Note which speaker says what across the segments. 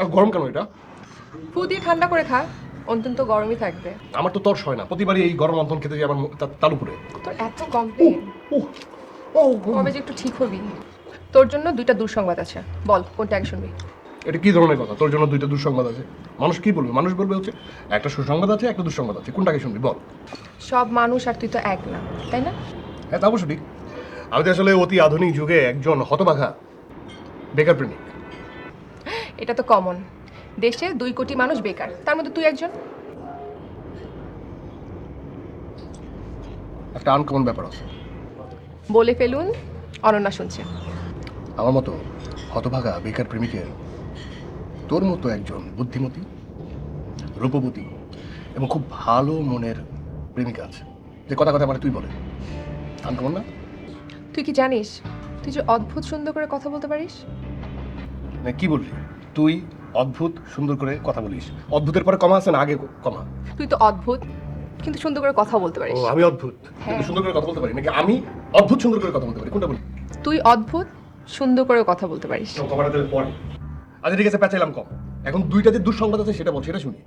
Speaker 1: আর গরম কেন এটা?
Speaker 2: ফু দিয়ে ঠান্ডা করে খা, অন্তত গরমই থাকবে।
Speaker 1: আমার তো তর্স হয় না, প্রতিবারই এই গরম অন্তন খেতে যে আমার তালু পড়ে।
Speaker 2: তোর এত কমপ্লেন, কবে যে একটু ঠিক হবি। তোর জন্য দুইটা দুঃসংবাদ আছে, বল কোনটা আগে শুনবি?
Speaker 1: এটা কি ধরনের কথা? তোর জন্য দুইটা দুঃসংবাদ আছে? মানুষ কি বলবে? মানুষ বলবে হচ্ছে একটা সুসংবাদ আছে, একটা দুঃসংবাদ আছে, কোনটাকে শুনবি বল?
Speaker 2: সব মানুষ আর তুই তো এক না, তাই না?
Speaker 1: হ্যাঁ, তা অবশ্য ঠিক। আমি তো আসলে অতি আধুনিক যুগে একজন হতবাঘা বেকার প্রেমিক।
Speaker 2: এটা তো কমন, দেশে 2 কোটি মানুষ বেকার, তার মধ্যে তুই একজন।
Speaker 1: একটা আনকমন ব্যাপার আছে।
Speaker 2: বলে ফেলুন, অনন্যা শুনছে।
Speaker 1: আমার মতো হতভাগা বেকার প্রেমিকের তোর মতো একজন বুদ্ধিমতী, রূপবতী এবং খুব ভালো মনের প্রেমিকা আছে, যে কথা কথা মানে তুই বলে। আনকমন না?
Speaker 2: তুই কি জানিস তুই যে অদ্ভুত সুন্দর করে কথা বলতে পারিস?
Speaker 1: মানে কি বললি? তুই অদ্ভুত সুন্দর করে কথা বলিস। অদ্ভুতের পরে কমা আছে না আগে কমা?
Speaker 2: তুই তো অদ্ভুত কিন্তু সুন্দর করে কথা বলতে
Speaker 1: ও,
Speaker 2: পারিস।
Speaker 1: আমি অদ্ভুত
Speaker 2: হ্যাঁ।
Speaker 1: কিন্তু সুন্দর করে কথা বলতে পারি, নাকি আমি অদ্ভুত সুন্দর করে কথা বলতে পারি? কোনটা বলি?
Speaker 2: তুই অদ্ভুত সুন্দর করে কথা বলতে পারিস।
Speaker 1: কমাটা তাহলে পরে। আচ্ছা ঠিক আছে, পেঁচাইলাম কম। এখন দুইটা যে দুঃসংবাদ আছে সেটা বল, সেটা শুনি।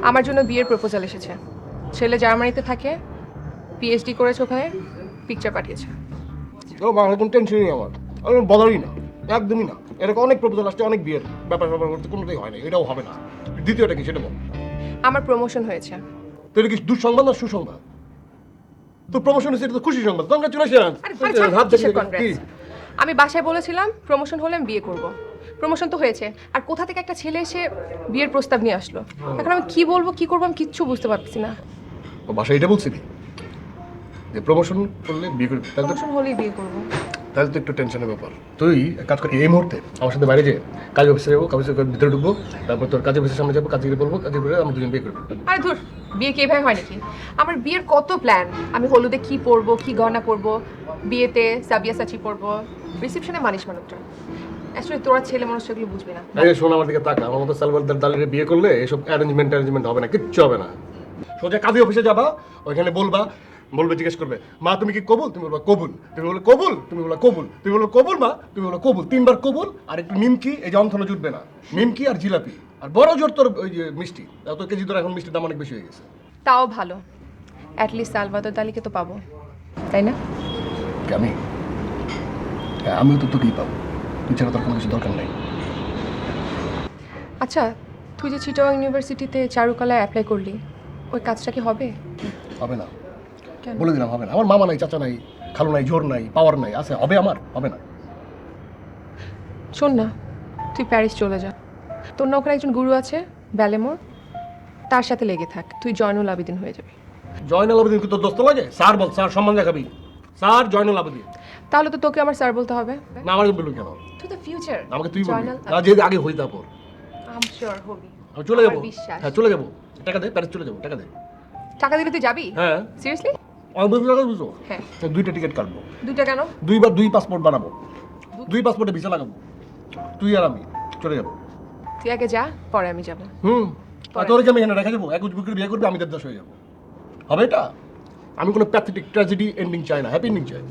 Speaker 2: আমার জন্য বিয়ের প্রপোজাল এসেছে। ছেলে জার্মানিতে থাকে, পিএইচডি করেছে ওখানে, পিকচার পাঠিয়েছে।
Speaker 1: ও বাংলা কোনো টেনশনই নেই আমার, আমি বলারই না, একদমই না। এরকম অনেক প্রপোজাল আসছে, অনেক বিয়ের ব্যাপার করতে, কোনোটাই হয় না, এটাও হবে না। দ্বিতীয়টা কি সেটা বল।
Speaker 2: আমার প্রমোশন হয়েছে।
Speaker 1: তো এটা কি দুঃসংবাদ না সুসংবাদ? তোর প্রমোশন হয়েছে, এটা তো খুশি সংবাদ। কংগ্রাচুলেশন।
Speaker 2: কিসের congrats? আমি বাসায় বলেছিলাম প্রমোশন হলে আমি বিয়ে করব। প্রমোশন তো হয়েছে, আর কোথা থেকে একটা ছেলে এসে বিয়ের প্রস্তাব নিয়ে আসলো। এখন আমি কি বলবো কি করবো আমি কিচ্ছু বুঝতে পারছি না।
Speaker 1: ও বাসায় এটা বলছিলি যে প্রমোশন করলে বিয়ে করবি? তাহলে তো
Speaker 2: প্রমোশন হলেই বিয়ে করবো।
Speaker 1: তাহলে তো একটু টেনশনের ব্যাপার। তুই এক কাজ কর, এই মুহূর্তে আমার সাথে বাইরে যে কাজ অফিসে যাবো, কাজ অফিসের ভিতরে ঢুকবো, তারপর তোর কাজ অফিসের সামনে যাবো, কাজে গিয়ে বলবো, কাজে করে আমরা দুজন বিয়ে করবো।
Speaker 2: আরে ধুর, বিয়ে কি এভাবে হয় নাকি? আমার বিয়ের কত প্ল্যান। আমি হলুদে কি পরবো, কি গহনা পরবো, বিয়েতে সাবিয়া সাচি পরবো, রিসেপশনে মানিস মানোত্রা। অ্যাকচুয়ালি তোরা ছেলে মানুষ সেগুলো বুঝবি না।
Speaker 1: এই শোন, আমার দিকে তাকা। আমার মতো সালবার দালিরে বিয়ে করলে এসব অ্যারেঞ্জমেন্ট হবে না, কিচ্ছু হবে না। সোজা কাজী অফিসে যাবা, ওইখানে বলবে জিজ্ঞেস করবে, মা তুমি কি কবুল? তুমি বলবা কবুল। তুমি বলো কবুল, তুমি বলো কবুল। তুমি বলো কবুল মা, তুমি বলো কবুল। 3বার কবুল, আর একটু নিমকি, এই যে অন্থনে জুটবে না, নিমকি আর জিলাপি, আর বড় জোর তোর ওই যে মিষ্টি। এত কেজি তোর এখন মিষ্টির দাম অনেক বেশি হয়ে গেছে।
Speaker 2: তাও ভালো, অ্যাটলিস্ট সালভাদর দালিকে তো পাবো, তাই না?
Speaker 1: আমি হ্যাঁ, আমিও তো তোকেই পাবো। তুই ছাড়া তোর কোনো কিছু দরকার নেই।
Speaker 2: আচ্ছা, তুই যে চিটাগাং ইউনিভার্সিটিতে চারুকলায় অ্যাপ্লাই করলি, ওই কাজটা কি হবে?
Speaker 1: হবে না,
Speaker 2: কেন?
Speaker 1: বলে দিলাম হবে না। আমার মামা নাই, চাচা নাই, খালু নাই, জোর নাই, পাওয়ার নাই। আছে হবে, আমার হবে না।
Speaker 2: শোন না, তুই প্যারিস চলে যা। তোর না ওখানে একজন গুরু আছে ব্যালেমোর, তার সাথে লেগে থাক, তুই জয়নুল আবেদিন হয়ে যাবি।
Speaker 1: জয়নাল আবেদিন কি তোর দোস্ত লাগে? স্যার বল, স্যার সম্মান দেখাবি। স্যার জয়নাল আবেদিন।
Speaker 2: তাহলে তো তোকে আমার স্যার বলতে হবে।
Speaker 1: না, আমাকে বলবি কেন?
Speaker 2: টু দ্য ফিউচার
Speaker 1: আমাকে তুই বলবি।
Speaker 2: জয়নাল
Speaker 1: না, যে আগে হই তারপর
Speaker 2: আই এম শিওর হবি।
Speaker 1: আমি চলে যাবো।
Speaker 2: আমার বিশ্বাস।
Speaker 1: হ্যাঁ চলে যাবো, টাকা দে, প্যারিস চলে যাবো, টাকা দে।
Speaker 2: টাকা দিলে তুই যাবি?
Speaker 1: হ্যাঁ,
Speaker 2: সিরিয়াসলি?
Speaker 1: আমি বলতে টাকা দিছো?
Speaker 2: হ্যাঁ।
Speaker 1: 2টা টিকিট কাটবো,
Speaker 2: দুইটা কেন?
Speaker 1: 2বার 2 পাসপোর্ট বানাবো, 2 পাসপোর্টে ভিসা লাগাবো, তুই আর আমি চলে যাবো।
Speaker 2: তুই আগে যা, পরে আমি যাব।
Speaker 1: আর তোর কি আমি এখানে রেখে যাবো? এক বুকের বিয়ে করবি, আমি দেবদাস হয়ে যাবো, হবে এটা? আমি কোনো প্যাথেটিক ট্র্যাজেডি এন্ডিং চাই না, হ্যাপি এন্ডিং চাই।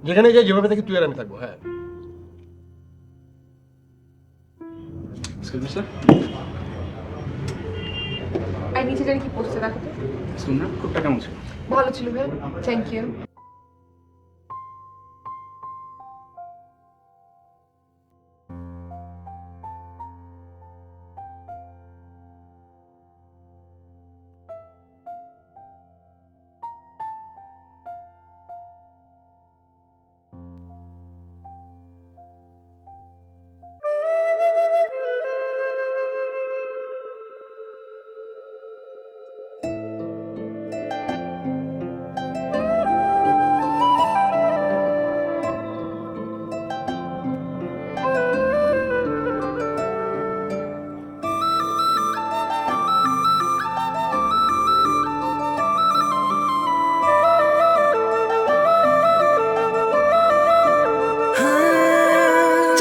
Speaker 1: যেখানে যাই যেভাবে থাকি তুই আর আমি থাকবো। হ্যাঁ।
Speaker 3: এক্সকিউজ মি স্যার,
Speaker 2: আর নিচে জানি কি পড়ছে দেখো তো।
Speaker 3: শুনুন না, খুবটা কেমন ছিল?
Speaker 2: ভালো ছিল ভাই, থ্যাংক ইউ।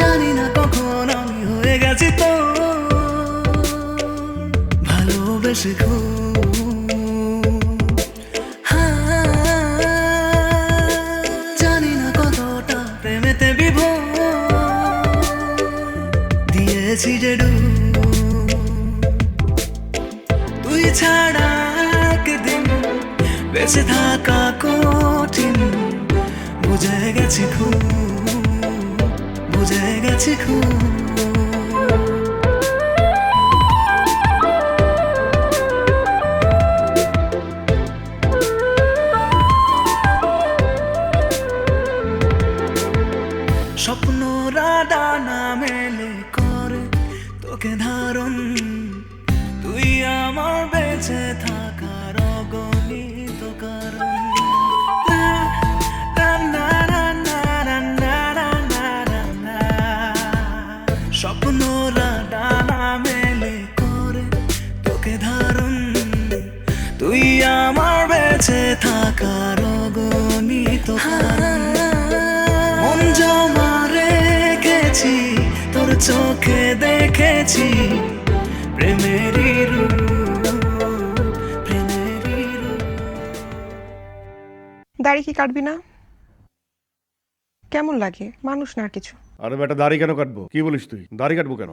Speaker 4: জানি না কখন আমি হয়ে গেছি তো ভালোবেসে জানি না কতটা প্রেমেতে বিভোর গেছি যে ডুব, তুই ছাড়া একদিন বেঁচে থাকা কঠিন, বুঝে গেছি খুব, বুঝে গেছি খুব। স্বপ্নরা ডানা মেলে করে তোকে ধারণ, তুই আমার বেঁচে থাকার অগণিত কারণ। স্বপ্নরা ডানা মেলে করে তোকে ধারণ, তুই আমার বেঁচে থাকার অগণিত কারণ। মন জমা রেখেছি তোর চোখে দেখেছি প্রেমেরই রূপ, প্রেমেরই রূপ।
Speaker 2: দাড়ি কি কাটবি না? কেমন লাগে? মানুষ না আর কিছু।
Speaker 1: আরে বেটা দাড়ি কেন কাটবো? কি বলিস তুই? দাড়ি কাটবো কেন?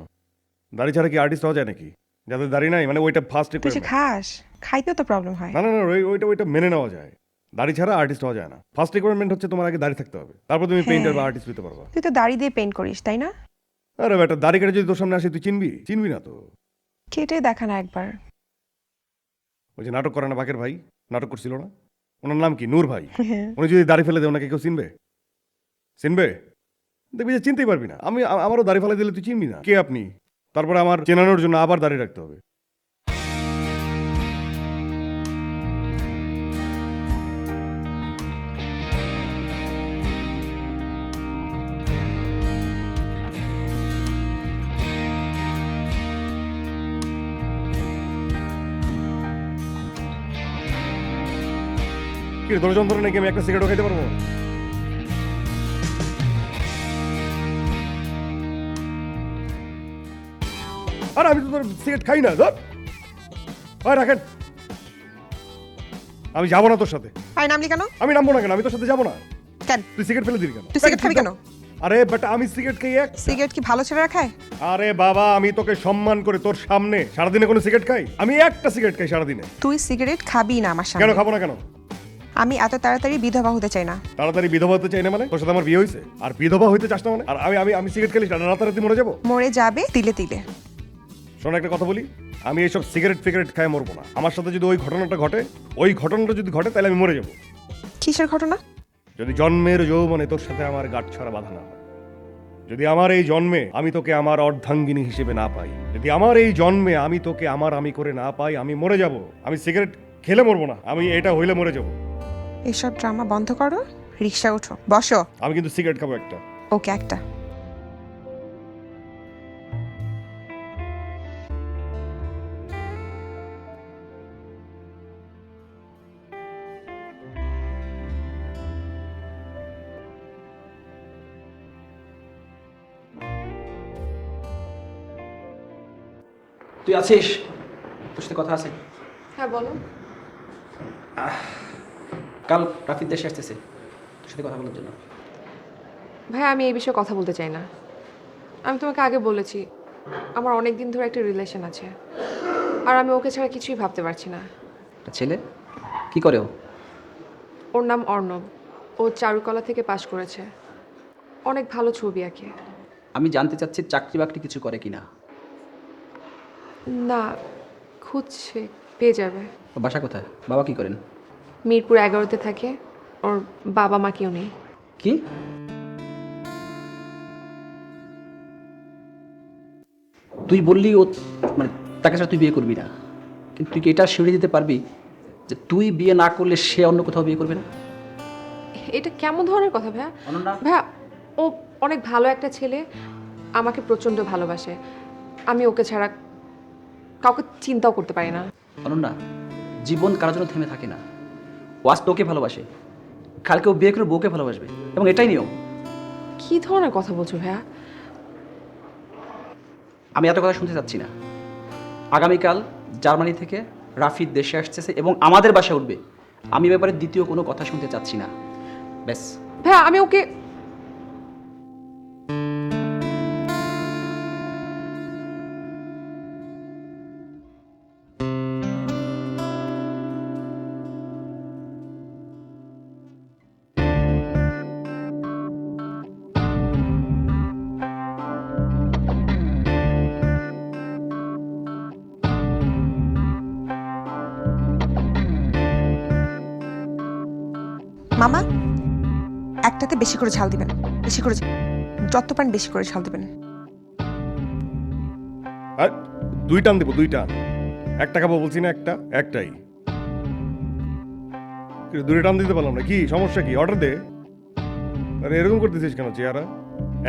Speaker 1: দাড়ি ছাড়া কি আর্টিস্ট হওয়া যায় নাকি? যাদের দাড়ি নাই মানে ওইটা ফার্স্ট
Speaker 2: তুই যে খাস, খাইতেও তো প্রবলেম হয়।
Speaker 1: না না না ওইটা মেনে নেওয়া যায়। দাড়ি ছাড়া আর্টিস্ট হওয়া যায় না। ফার্স্ট রিকোয়ারমেন্ট হচ্ছে তোমার আগে দাড়ি থাকতে হবে, তারপর তুমি পেইন্টার বা আর্টিস্ট হতে পারবা।
Speaker 2: তুই তো দাড়ি দিয়ে পেইন্ট করিস তাই না?
Speaker 1: আরে বেটা দাড়ি কেটে যদি তোর সামনে আসে তুই চিনবি না তো।
Speaker 2: কেটে দেখা না একবার।
Speaker 1: ওই যে নাটক করে না বাকের ভাই, নাটক করছিল না, ওনার নাম কি? নূর ভাই। উনি যদি দাড়ি ফেলে দেয় ওনাকে কেউ চিনবে? দেখবি যে চিনতেই পারবি না। আমারও দাড়ি ফেলে দিলে তুই চিনবি না কে আপনি। তারপরে আমার চেনানোর জন্য আবার দাড়ি রাখতে হবে। কি তোর যন্ত্রণা নাকি আমি একটা সিগারেটও খাইতে পারবো? আর আমি তো তোর সিগারেট খাই না। ধর রাখেন, আমি যাবো না তোর সাথে।
Speaker 2: নামলি কেন?
Speaker 1: আমি নামবো না কেন? আমি তোর সাথে যাবো না।
Speaker 2: কেন?
Speaker 1: তুই সিগারেট ফেলে দিবি কেন?
Speaker 2: তুই সিগারেট খাবি কেন?
Speaker 1: আরে বেটা আমি সিগারেট খাই এক।
Speaker 2: সিগারেট কি ভালো ছেলেরা খায়?
Speaker 1: আরে বাবা আমি তোকে সম্মান করে তোর সামনে সারাদিনে কোনো সিগারেট খাই? আমি একটা সিগারেট খাই সারাদিনে।
Speaker 2: তুই সিগারেট খাবি না আমার
Speaker 1: কেন
Speaker 2: সামনে।
Speaker 1: খাবো না কেন?
Speaker 2: আমি এত তাড়াতাড়ি বিধবা হতে চাই না।
Speaker 1: তাড়াতাড়ি বিধবা হতে চাই না মানে? তোর সাথে আমার বিয়ে হয়েছে আর বিধবা হইতে চাস না মানে? আর আমি সিগারেট খেলে রাতারাতি মরে যাবো?
Speaker 2: মরে যাবে তিলে তিলে।
Speaker 1: শোন একটা কথা বলি, আমি এইসব সিগারেট ফিগারেট খাই মরবো না। আমার সাথে যদি ওই ঘটনাটা ঘটে তাহলে আমি মরে যাবো।
Speaker 2: কিসের ঘটনা?
Speaker 1: যদি জন্মের যৌবনে তোর সাথে আমার গাঁট ছড়া বাঁধা না হয়, যদি আমার এই জন্মে আমি তোকে আমার অর্ধাঙ্গিনী হিসেবে না পাই, যদি আমার এই জন্মে আমি তোকে আমি করে না পাই, আমি মরে যাব। আমি সিগারেট খেলে মরবো না, আমি এটা হইলে মরে যাব।
Speaker 2: এসব ড্রামা বন্ধ করো, রিক্সা ওঠো, বসো।
Speaker 1: আমি কিন্তু সিগারেট খাবো একটা।
Speaker 2: ওকে একটা।
Speaker 3: তুই আছিস? তোর সাথে কথা আছে।
Speaker 2: হ্যাঁ বলো।
Speaker 3: কাল রাফিদ দেশে আসতেছে তোর সাথে কথা বলার জন্য।
Speaker 2: ভাই আমি এই বিষয়ে কথা বলতে চাই না। আমি তোমাকে আগে বলেছি আমার অনেক দিন ধরে একটা রিলেশন আছে, আর আমি ওকে ছাড়া কিছুই ভাবতে পারছি না।
Speaker 3: একটা ছেলে কি করে ও?
Speaker 2: ওর নাম অর্ণব। ও চারুকলা থেকে পাশ করেছে, অনেক ভালো ছবি আঁকে।
Speaker 3: আমি জানতে চাচ্ছি চাকরি বাকরি কিছু করে কিনা।
Speaker 2: না, খুঁজছে, পেয়ে যাবে।
Speaker 3: ওর বাসা কোথায়? বাবা কি করেন?
Speaker 2: মিরপুর 11-তে থাকে। ওর বাবা মা কেউ নেই।
Speaker 3: কি? তুই বললি ও মানে তাকে ছাড়া তুই বিয়ে করবি না, কিন্তু তুই কি এটা শিউরে দিতে পারবি যে তুই বিয়ে না করলে সে অন্য কোথাও বিয়ে করবে না?
Speaker 2: এটা কেমন ধরনের কথা ভাইয়া?
Speaker 3: অনন্যা।
Speaker 2: ভাইয়া ও অনেক ভালো একটা ছেলে, আমাকে প্রচণ্ড ভালোবাসে। আমি ওকে ছাড়া কাউকে চিন্তাও করতে পারি না।
Speaker 3: অনন্যা, জীবন কারোর জন্য থেমে থাকে না। ও আজ তোকে ভালোবাসে, কালকে ও বিয়ে করে বউকে ভালোবাসবে, এবং এটাই নিয়ম।
Speaker 2: কি ধরনের কথা বলছো ভাইয়া?
Speaker 3: আমি এত কথা শুনতে চাচ্ছি না। আগামীকাল জার্মানি থেকে রাফিদ দেশে আসতেছে এবং আমাদের বাসায় উঠবে। আমি ব্যাপারে দ্বিতীয় কোনো কথা শুনতে চাচ্ছি না। ব্যাস।
Speaker 2: ভাইয়া আমি ওকে মামা একটাতে বেশি করে ঝাল দিবেন, বেশি করে, যত পারেন বেশি করে ঝাল দিবেন।
Speaker 1: আর 2 টান দেবো, 2 টান। একটা খাবো বলছি না, একটাই। 2 টান দিতে পারলাম না, কি সমস্যা কি? অর্ডার দে। আরে এরকম করতেছিস কেন চেহারা?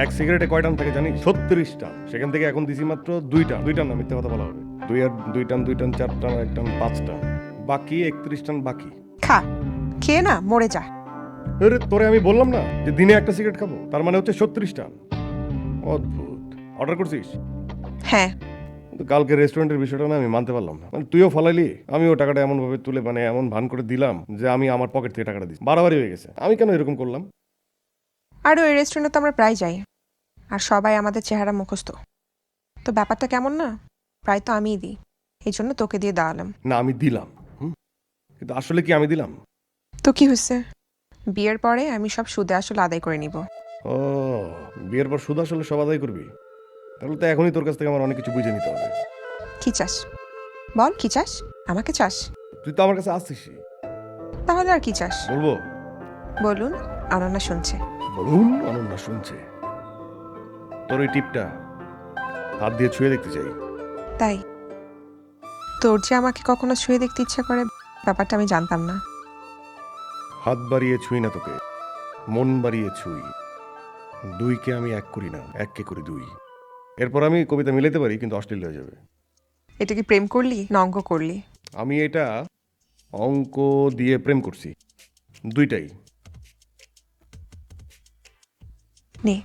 Speaker 1: এক সিগারেটে কয় টান থাকে জানিস? 36 টান। সেখান থেকে এখন দিছি মাত্র 2 টান। 2 টান না, মিথ্যা কথা বলা হবে। 2 আর 2 টান, 4 টান, 1 টান, 5 টান বাকি, 31 টান বাকি।
Speaker 2: খা, খেয়ে না মরে যা।
Speaker 1: আরে তোরে আমি বললাম না যে দিনে একটা সিগারেট খাবো, তার মানে হচ্ছে 36 টান। অদ্ভুত। অর্ডার করছিস?
Speaker 2: হ্যাঁ।
Speaker 1: কিন্তু কালকে রেস্টুরেন্টের বিষয়টা না আমি মানতে পারলাম না। মানে তুইও ফলাইলি, আমিও টাকাটা এমন ভাবে তুলে মানে এমন ভান করে দিলাম যে আমি আমার পকেট থেকে টাকাটা দিচ্ছি। বাড়াবাড়ি হয়ে গেছে। আমি কেন এরকম করলাম?
Speaker 2: আর ওই রেস্টুরেন্টে তো আমরা প্রায় যাই, আর সবাই আমাদের চেহারা মুখস্থ। তো ব্যাপারটা কেমন না, প্রায় তো আমিই দিই, এই জন্য তোকে দিয়ে দাঁড়ালাম।
Speaker 1: না আমি দিলাম, কিন্তু আসলে কি আমি দিলাম?
Speaker 2: তো কি হয়েছে, বিয়ের পরে আমি সব সুদে আসলে আদায় করে নিব।
Speaker 1: ও, বিয়ের পর সুদ আসলে সব আদায় করবি? তাহলে তো এখনই তোর কাছ থেকে আমার অনেক কিছু বুঝে নিতে হবে।
Speaker 2: কি চাস বল, কি চাস? আমাকে চাস?
Speaker 1: তুই তো আমার কাছে আসছিস,
Speaker 2: তাহলে আর কি চাস
Speaker 1: বলবো?
Speaker 2: বলুন, অনন্যা শুনছে।
Speaker 1: বলুন, অনন্যা শুনছে। তোর ওই টিপটা হাত দিয়ে ছুঁয়ে দেখতে চাই।
Speaker 2: তাই তোর যে আমাকে কখনো ছুঁয়ে দেখতে ইচ্ছা করে, ব্যাপারটা আমি জানতাম না।
Speaker 1: হাত বাড়িয়ে ছুঁই না তোকে, মন বাড়িয়ে ছুঁই। 2কে আমি 1 করি না, 1কে করি 2। এরপর আমি কবিতা মিলাইতে পারি, কিন্তু অশ্লীল হয়ে যাবে।
Speaker 2: এটা কি প্রেম করলি না অঙ্ক করলি?
Speaker 1: আমি এটা অঙ্ক দিয়ে প্রেম করছি, 2টাই।
Speaker 2: নে,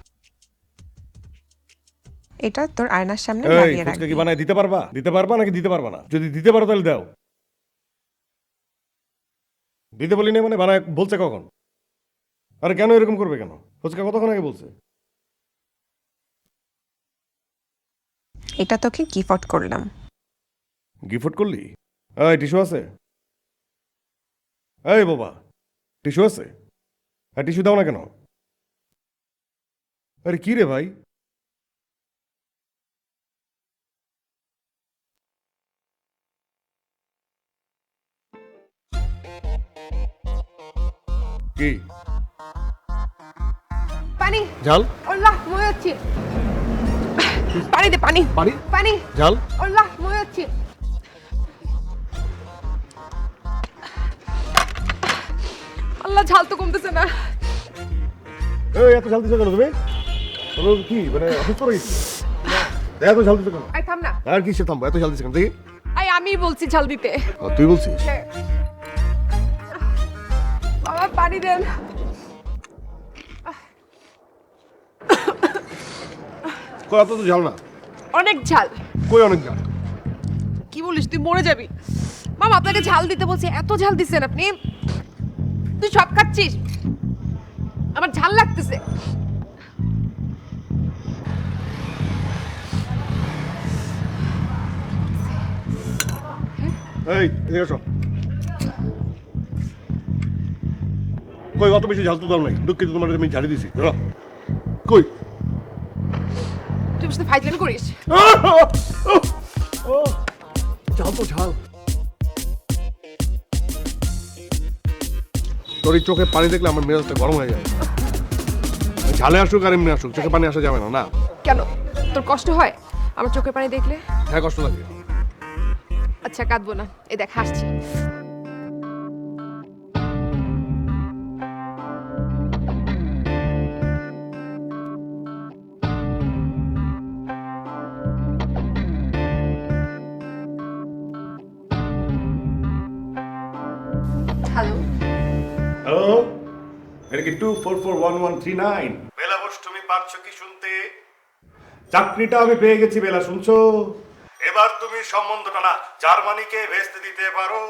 Speaker 2: এটা তোর আয়নার সামনে
Speaker 1: এই
Speaker 2: লাগিয়ে
Speaker 1: ফুচকা
Speaker 2: রাখবি।
Speaker 1: কি বানায় দিতে পারবা? দিতে পারবা নাকি দিতে পারবা না? যদি দিতে পারো তাহলে দাও। দিতে বলি না মানে বানায় বলছে কখন? আরে কেন এরকম করবে কেন? ফুচকা কতক্ষণ আগে বলছে?
Speaker 2: এটা তোকে গিফট করলাম।
Speaker 1: গিফট করলি? এই টিস্যু আছে? এই বাবা, টিস্যু আছে? হ্যাঁ, টিস্যু দাও না কেন? আরে কি রে ভাই? কি
Speaker 2: পানি,
Speaker 1: ঝাল?
Speaker 2: আল্লাহ মরে যাচ্ছি। পানি দে, পানি
Speaker 1: পানি?
Speaker 2: পানি,
Speaker 1: ঝাল?
Speaker 2: আল্লাহ মরে যাচ্ছি। আল্লাহ, ঝাল তো কমতেছে না।
Speaker 1: এই এত ঝাল দিছো কেন তুমি? তোর কি মানে অসুস্থ হয়ে গেছিস? এত ঝাল দিছো কেন?
Speaker 2: আই থাম না,
Speaker 1: আর কিসে থামবো? এত ঝাল দিছো কেন দেখি?
Speaker 2: আই আমি বলছি ঝাল দিতে।
Speaker 1: তুই বলছিস?
Speaker 2: হ্যাঁ। বাবা পানি দেন।
Speaker 1: কই এত তো ঝাল না।
Speaker 2: অনেক ঝাল।
Speaker 1: কই অনেক ঝাল?
Speaker 2: কি বলিস, তুই মরে যাবি। মামা আপনাকে ঝাল দিতে বলছি, এত ঝাল দিচ্ছেন আপনি। তুই সব খাচ্ছিস, আমার ঝাল লাগতেছে।
Speaker 1: এই এদিকে আসো। কই অত বেশি ঝাল তো দাও নাই, দুঃখিত তোমার আমি ঝাড়ি দিছি। ধরো। কই?
Speaker 2: তুই বুঝতে ফাইজলামি করিস।
Speaker 1: ঝাল তো ঝাল। তোর এই চোখে পানি দেখলে আমার মেজাজটা গরম হয়ে যায়। ঝালে আসুক আর এমনি আসুক, চোখে পানি আসা যাবে না। না
Speaker 2: কেন, তোর কষ্ট হয় আমার চোখের পানি দেখলে?
Speaker 1: হ্যাঁ, কষ্ট লাগে।
Speaker 2: আচ্ছা কাঁদবো না, এই দেখ হাসছি। হ্যালো,
Speaker 1: হ্যালো, এটা কি 2441139? বেলা বস, তুমি পাচ্ছ কি শুনতে? চাকরিটা আমি পেয়ে গেছি বেলা, শুনছো? এবার তুমি সম্বন্ধটা না জার্মানিকে ভেস্তে দিতে পারো।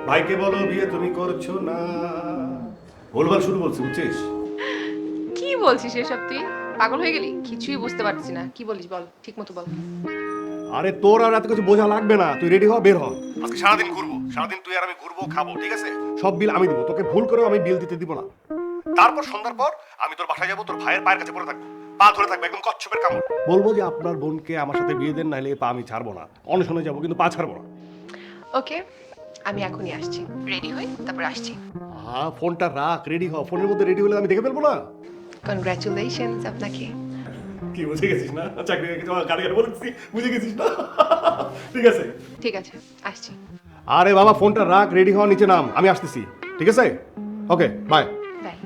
Speaker 1: ভাইকে বলো বিয়ে তুমি করছো না। ভুলভাল শুরু বলছি, বুঝছিস?
Speaker 2: কি বলছিস এসব? তুই পাগল হয়ে গেলি? কিছুই বুঝতে পারছি না, কি বলিস বল, ঠিক মতো বল।
Speaker 1: আরে তোর আর এত কিছু বোঝা লাগবে না, তুই রেডি হ, বের হ। আজকে সারাদিন ঘুরবো, সারাদিন তুই আর আমি ঘুরবো, খাবো, ঠিক আছে? সব বিল আমি দিব, তোকে ভুল করেও আমি বিল দিতে দিব না। তারপর সন্ধ্যার পর আমি তোর বাসায় যাবো, তোর ভাইয়ের পায়ের কাছে পড়ে থাকবো, পা ধরে থাকবে একদম কচ্ছপের কামড়। বলবো যে আপনার বোনকে আমার সাথে বিয়ে দেন, নাইলে পা আমি ছাড়বো না। অনশনে যাবো কিন্তু পা ছাড়বো না।
Speaker 2: ওকে, আমি এখনই আসছি, রেডি হই তারপর আসছি।
Speaker 1: ফোনটা রাখ, রেডি হ। ফোনের মধ্যে রেডি হলে আমি দেখে ফেলবো না।
Speaker 2: কনগ্রাচুলেশনস আপনাকে।
Speaker 1: কি বুঝে গেছিস না? চাকরি গাড়ি গাড়ি বলেছি, বুঝে গেছিস না? ঠিক আছে।
Speaker 2: ঠিক আছে, আসছি।
Speaker 1: আরে বাবা ফোনটা রাখ, রেডি হ, নিচে নাম, আমি আসতেছি। ঠিক আছে, ওকে, বাই।
Speaker 2: বাই।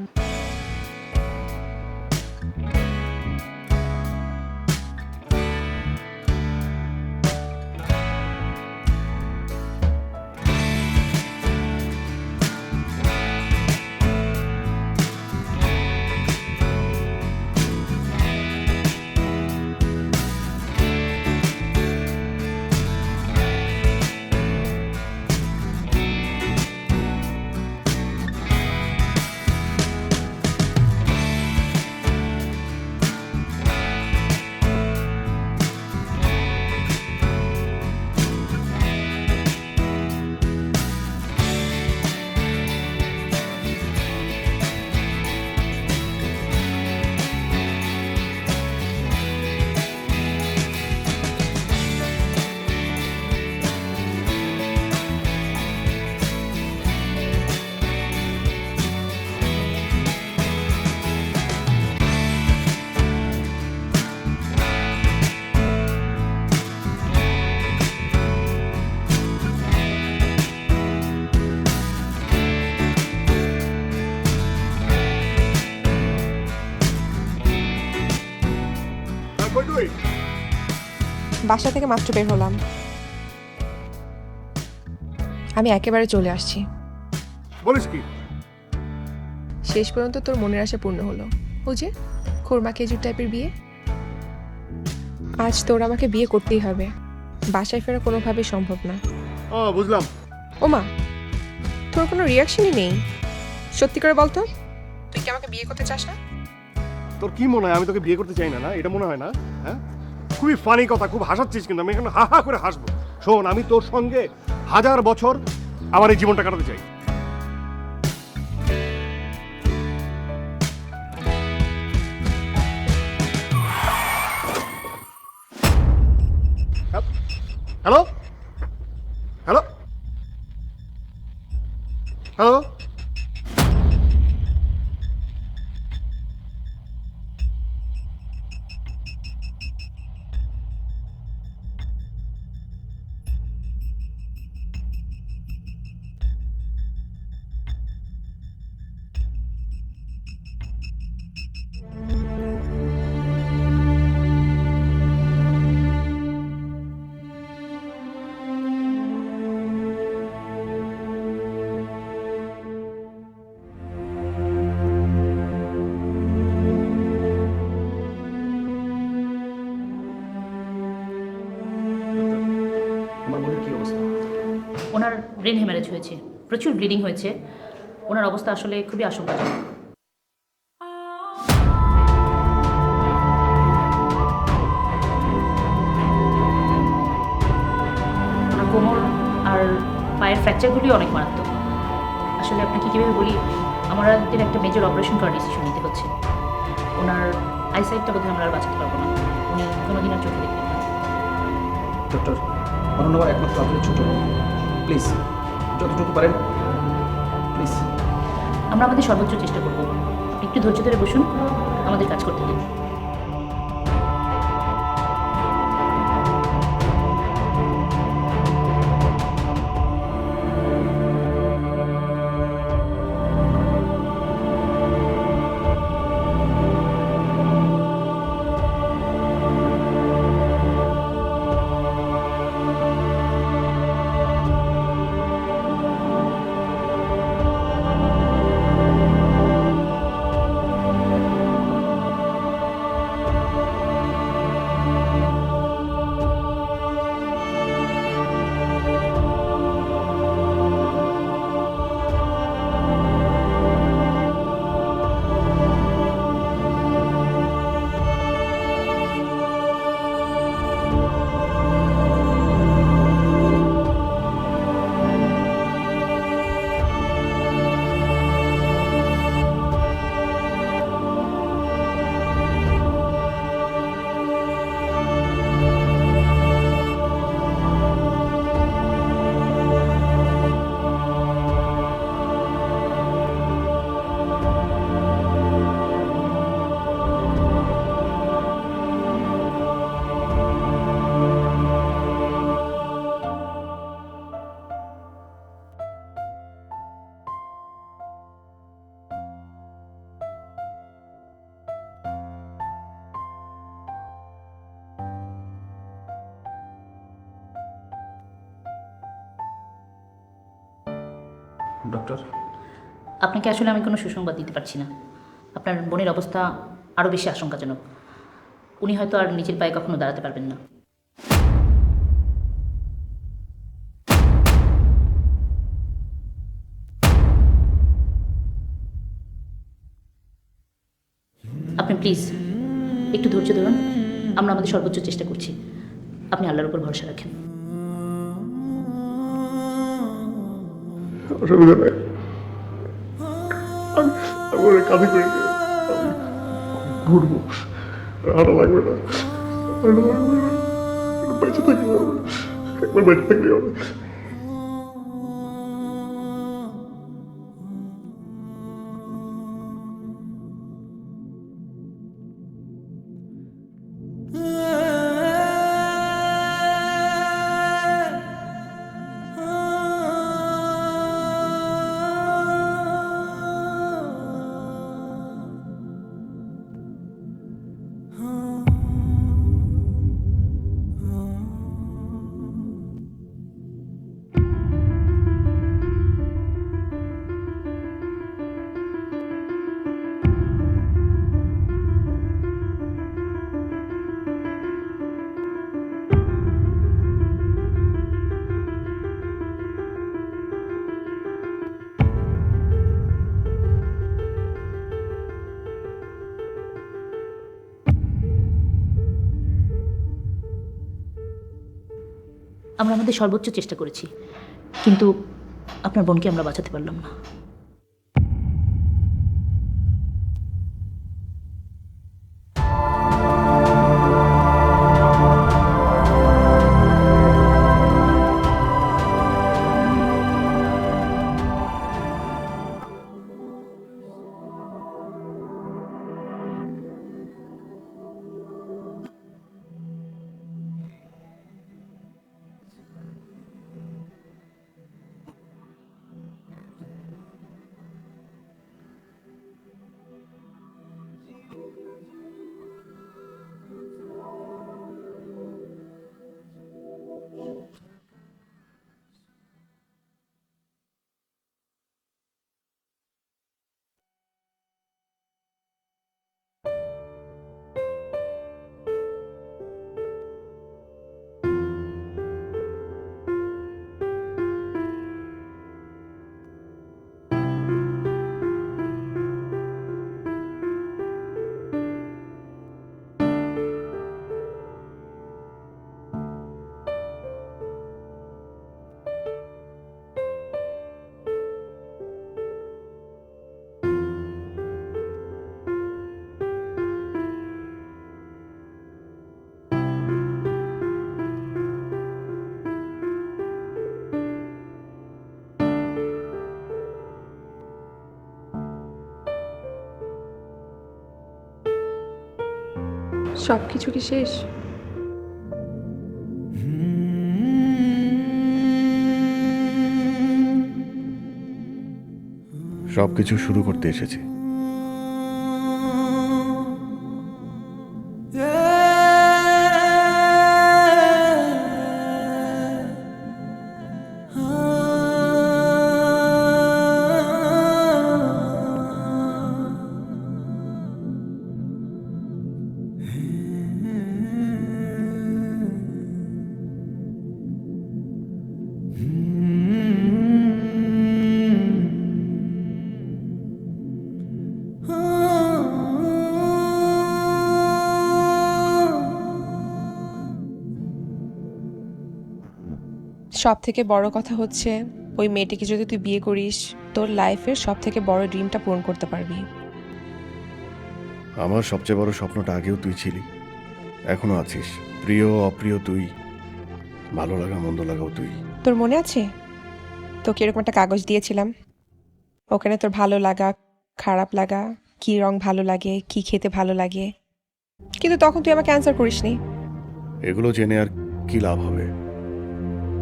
Speaker 1: কই তুই?
Speaker 2: বাসা থেকে মাত্র বের হলাম। আমি একেবারে চলে আসছি।
Speaker 1: বলিস কি?
Speaker 2: শেষ পর্যন্ত তোর মনের আশা পূর্ণ হলো। ও যে খুরমা খেজুর টাইপের বিয়ে। আজ তোর আমাকে বিয়ে করতেই হবে। বাসায় ফেরা কোনোভাবেই সম্ভব না।
Speaker 1: ও বুঝলাম।
Speaker 2: ওমা, তোর কোনো রিয়াকশনই নেই। সত্যি করে বলতো, তুই কি আমাকে বিয়ে করতে চাস না?
Speaker 1: তোর কি মনে হয় আমি তোকে বিয়ে করতে চাই না? না এটা মনে হয় না? হ্যাঁ, খুবই ফানি কথা, খুব হাসাচ্ছিস কিন্তু আমি এখন হা হা করে হাসবো। শোন, আমি তোর সঙ্গে 1000 বছর আমার এই জীবনটা কাটাতে চাই। হ্যালো হ্যালো হ্যালো,
Speaker 3: আমার বোনের কি অবস্থা?
Speaker 5: ওনার ব্রেন হ্যামারেজ হয়েছে, প্রচুর ব্লিডিং হয়েছে। ওনার অবস্থা আসলে খুবই আশঙ্কাজনক। ওনার কোমর আর পায়ের ফ্র্যাকচারগুলি অনেক মারাত্মক। আসলে আপনাকে কীভাবে বলি, আমাদের একটা মেজর অপারেশন করার ডিসিশন নিতে হচ্ছে। ওনার আইসাইটটা বোধহয় আমরা আর বাঁচাতে পারবো না। উনি কোনোদিন আর চোখে দেখবেন না।
Speaker 3: ডক্টর, অনন্যার একমাত্র আপনার ছোট বোন, প্লিজ যতটুকু পারেন প্লিজ।
Speaker 5: আমরা আমাদের সর্বোচ্চ চেষ্টা করব। একটু ধৈর্য ধরে বসুন, আমাদের কাজ করতে দিন।
Speaker 3: ডক্টর,
Speaker 5: আপনাকে আসলে আমি কোনো সুসংবাদ দিতে পারছি না। আপনার বোনের অবস্থা আরও বেশি আশঙ্কাজনক। উনি হয়তো আর নিজের পায়ে কখনো দাঁড়াতে পারবেন না। আপনি প্লিজ একটু ধৈর্য ধরুন, আমরা আমাদের সর্বোচ্চ চেষ্টা করছি। আপনি আল্লাহর উপর ভরসা রাখেন।
Speaker 1: অসুবিধা নাই, আমি ওরা কাঁধে করে নিয়ে আমি ঘুরবো, হাঁটা লাগবে না, হাঁটা লাগবে না, বেঁচে থাকলে হবে, একবার বেঁচে থাকলে হবে।
Speaker 5: আমরা আমাদের সর্বোচ্চ চেষ্টা করেছি, কিন্তু আপনার বোনকে আমরা বাঁচাতে পারলাম না।
Speaker 2: সব কিছু কি শেষ?
Speaker 6: সবকিছু শুরু করতে এসেছি।
Speaker 2: সব থেকে বড় কথা হচ্ছে, ওই মেয়েটিকে যদি তুই বিয়ে করিস, তোর লাইফের সব থেকে বড় ড্রিমটা পূরণ করতে পারবি।
Speaker 6: আমার সবচেয়ে বড় স্বপ্নটা আগেও তুই ছিলি, এখনো আছিস। প্রিয় অপ্রিয় তুই, ভালো লাগা মন্দ লাগাও তুই।
Speaker 2: তোর মনে আছে তোকে এরকম একটা কাগজ দিয়েছিলাম, ওখানে তোর ভালো লাগা খারাপ লাগা, কি রং ভালো লাগে, কি খেতে ভালো লাগে, কিন্তু তখন তুই আমাকে অ্যান্সার করিসনি।
Speaker 6: এগুলো জেনে আর কি লাভ হবে?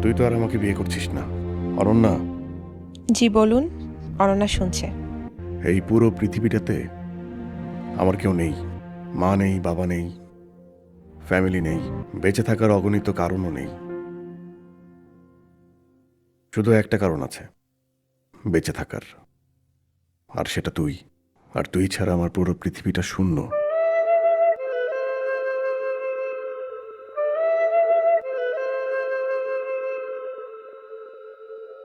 Speaker 6: তুই তো আর আমাকে বিয়ে করছিস না, অনন্যা।
Speaker 2: জি বলুন। অনন্যা শুনছে।
Speaker 6: এই পুরো পৃথিবীটাতে আমার কেউ নেই, মা নেই, বাবা নেই, ফ্যামিলি নেই, বেঁচে থাকার অগণিত কারণও নেই। শুধু একটা কারণ আছে, বেঁচে থাকার। আর সেটা তুই। আর তুই ছাড়া আমার পুরো পৃথিবীটা শূন্য।